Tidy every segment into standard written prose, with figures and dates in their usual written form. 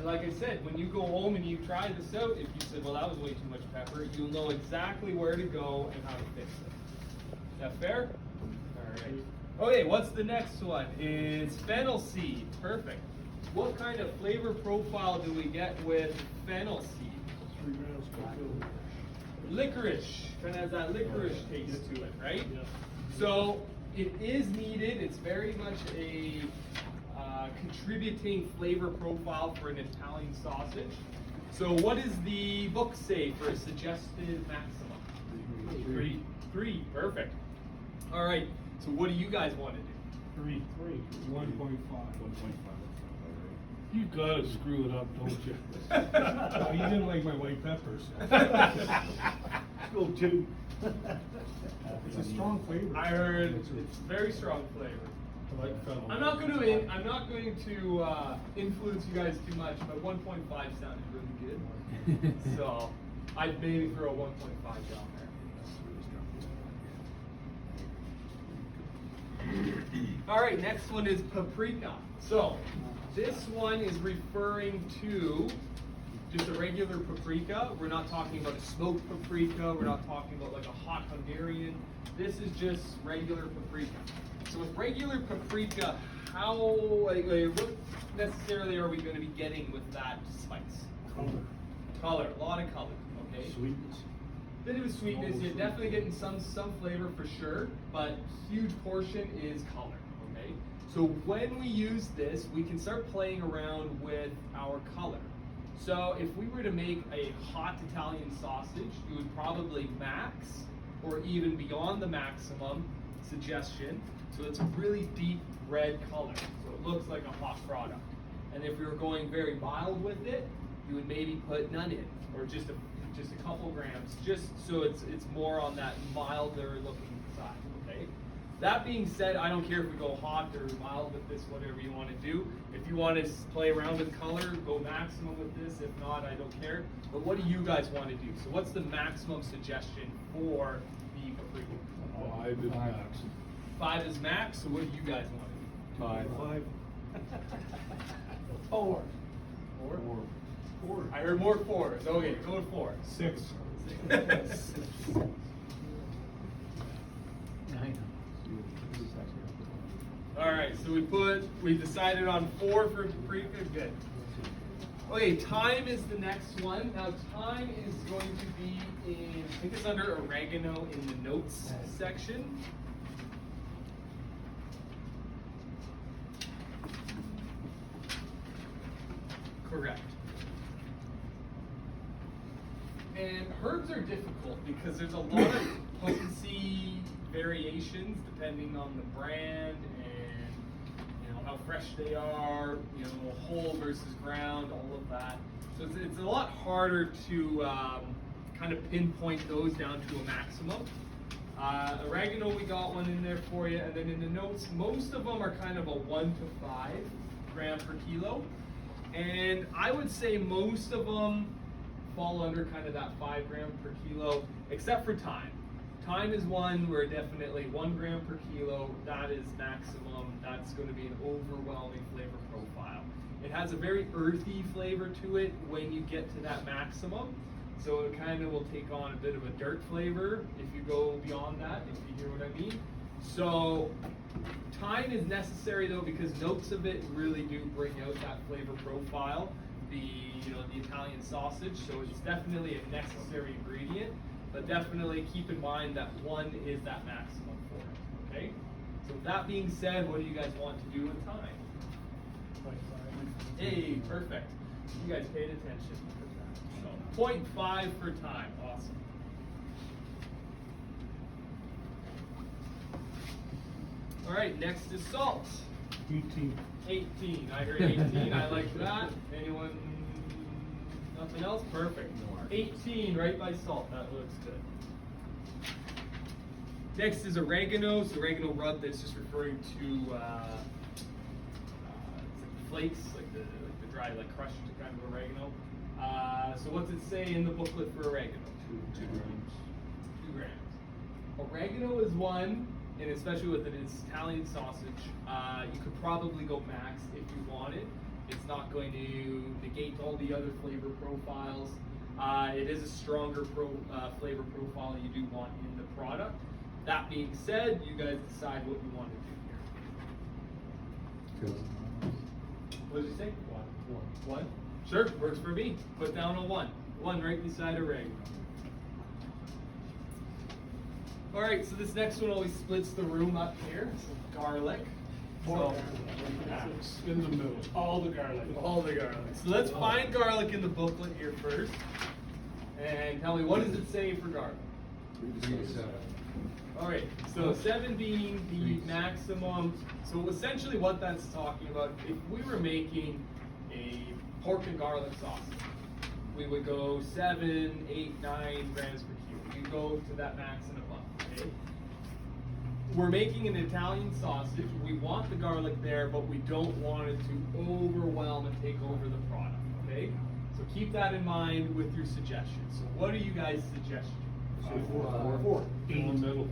And like I said, when you go home and you try this out, if you said, well, that was way too much pepper, you'll know exactly where to go and how to fix it. Is that fair? All right. Okay, what's the next one? It's fennel seed. Perfect. What kind of flavor profile do we get with fennel seed? 3 grams per kilo. Licorice. Kind of has that licorice taste to it, right? Yeah. So it is needed. It's very much a contributing flavor profile for an Italian sausage. So what does the book say for a suggested maximum? 3. 3. Perfect. All right. So what do you guys want to do? 3. 1.5. 1.5. You gotta screw it up, don't you? Oh, you didn't like my white peppers. Let's go 2. It's a strong flavor. I heard it's very strong flavor. I like fennel. I'm not going to influence you guys too much, but 1.5 sounded really good. So I'd maybe throw a 1.5 down there. All right, next one is paprika. So this one is referring to just a regular paprika. We're not talking about a smoked paprika. We're not talking about like a hot Hungarian. This is just regular paprika. So with regular paprika, what necessarily are we going to be getting with that spice? Color, a lot of color, okay? Sweetness. Bit of a sweetness, you're definitely getting some flavor for sure, but huge portion is color, okay? So when we use this, we can start playing around with our color. So if we were to make a hot Italian sausage, you would probably max, or even beyond the maximum suggestion. So it's a really deep red color, so it looks like a hot product. And if we were going very mild with it, you would maybe put none in, or just a couple grams, just so it's more on that milder looking side, okay? That being said, I don't care if we go hot or mild with this, whatever you want to do. If you want to play around with color, go maximum with this. If not, I don't care. But what do you guys want to do? So what's the maximum suggestion for the paprika? 5 is max. 5 is max, so what do you guys want to do? 5. 4. 4. I heard more 4s. Okay, go with 4. 6. All right, so we decided on 4 for paprika. Good. Okay, thyme is the next one. Now thyme is going to be in, I think it's under oregano in the notes section. Correct. And herbs are difficult because there's a lot of potency variations depending on the brand and how fresh they are, whole versus ground, all of that. So it's a lot harder to kind of pinpoint those down to a maximum. Oregano, we got one in there for you, and then in the notes, most of them are kind of a 1 to 5 gram per kilo. And I would say most of them fall under kind of that 5 gram per kilo, except for thyme. Thyme is one where definitely 1 gram per kilo, that is maximum. That's going to be an overwhelming flavor profile. It has a very earthy flavor to it when you get to that maximum. So it kind of will take on a bit of a dirt flavor if you go beyond that, if you hear what I mean. So thyme is necessary though because notes of it really do bring out that flavor profile, the Italian sausage. So it's definitely a necessary ingredient, but definitely keep in mind that 1 is that maximum for it. Okay. So with that being said, what do you guys want to do with thyme? Hey, perfect. You guys paid attention. So 0.5 for thyme. Awesome. All right, next is salt. 18. 18. I heard 18. I like that. Anyone? Nothing else? Perfect. 18 right by salt. That looks good. Next is oregano. So oregano rub, that's just referring to flakes, like the dry, like crushed kind of oregano. So what's it say in the booklet for oregano? 2 grams. 2 grams. Oregano is 1. And especially with an Italian sausage, you could probably go max if you wanted. It's not going to negate all the other flavor profiles. It is a stronger flavor profile you do want in the product. That being said, you guys decide what you want to do here. What did you say? One? Sure, works for me. Put down a one. One right beside a ring. Alright, so this next one always splits the room up here. So garlic. So, In the middle. All the garlic. all the garlic. So let's find garlic in the booklet here first. And tell me, what does it say for garlic? 3 to 7. Alright, so 7 being the maximum. So essentially what that's talking about, if we were making a pork and garlic sausage, we would go 7, 8, 9 grams per kilo. We go to that max and above, okay? We're making an Italian sausage. We want the garlic there, but we don't want it to overwhelm and take over the product, okay? So keep that in mind with your suggestions. So what are you guys suggesting? Four. In the middle.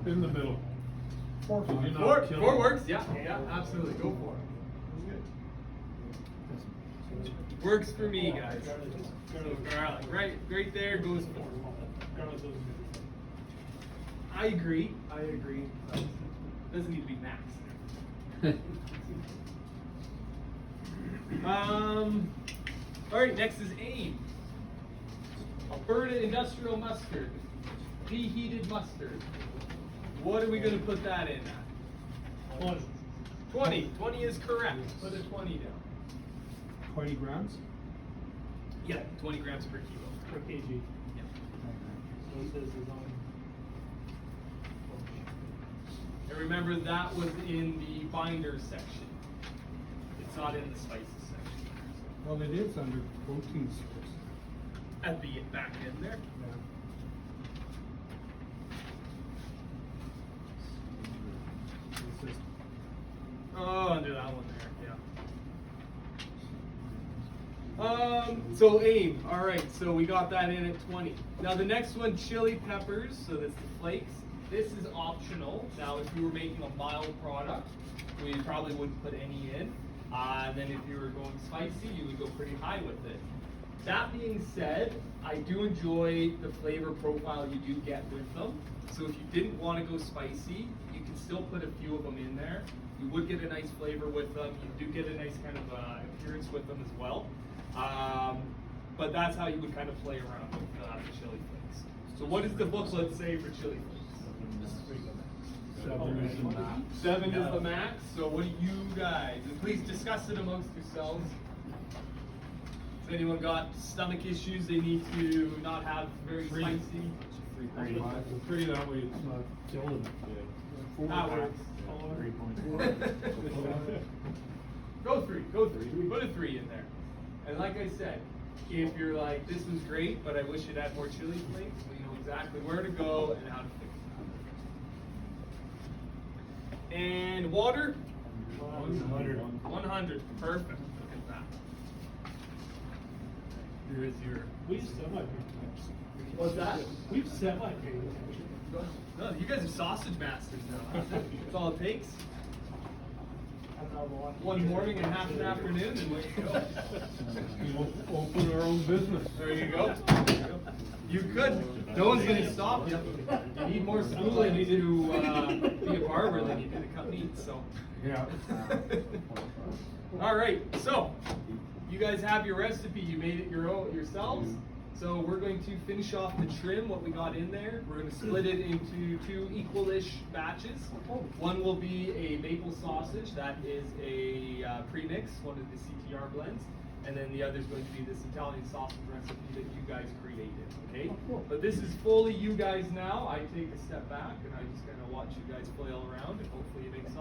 In the middle. Four. So you're not Four killing- works, yeah, absolutely, go for it. Works for me, guys. So garlic, right there goes 4. I agree. Doesn't need to be max. All right, next is AIM. Alberta Industrial Mustard, deheated mustard. What are we going to put that in at? 20. 20 is correct. Put a 20 down. 20 grams? Yeah, 20 grams per kilo. Per kg. Yeah. And remember, that was in the binders section. It's not in the spices section. Well, it is under protein source. At the back end there. It says Oh, under that one there, yeah. So AIM, all right, so we got that in at 20. Now the next one, chili peppers, so that's the flakes. This is optional. Now if you were making a mild product, we probably wouldn't put any in. And then if you were going spicy, you would go pretty high with it. That being said, I do enjoy the flavor profile you do get with them. So if you didn't want to go spicy, you can still put a few of them in there. You would get a nice flavor with them. You do get a nice kind of appearance with them as well. But that's how you would kind of play around with the chili flakes. So what does the booklet say for chili flakes? 7 is the max. 7 is the max. So what do you guys? And please discuss it amongst yourselves. Has anyone got stomach issues they need to not have very spicy? 3 that way it's not killing it. That works. 3.4. Go 3. Put a 3 in there. And like I said, if you're like, this was great, but I wish it had more chili flakes, we know exactly where to go and how to fix it. And water? 100. Perfect. Look at that. Here is your. We've semi-paid. What's that? We've semi-paid. No, you guys are sausage masters now. That's all it takes. One morning and half an afternoon, and way to go. We'll open our own business. There you go. You could. No one's gonna stop you. You need more schooling to be a barber than you did to cut meat. So. Yeah. All right. So, you guys have your recipe. You made it your own yourselves. So we're going to finish off the trim, what we got in there. We're going to split it into 2 equal-ish batches. One will be a maple sausage, that is a premix, one of the CTR blends. And then the other is going to be this Italian sausage recipe that you guys created, okay? But this is fully you guys now. I take a step back and I just kind of watch you guys flail around and hopefully you make sausage.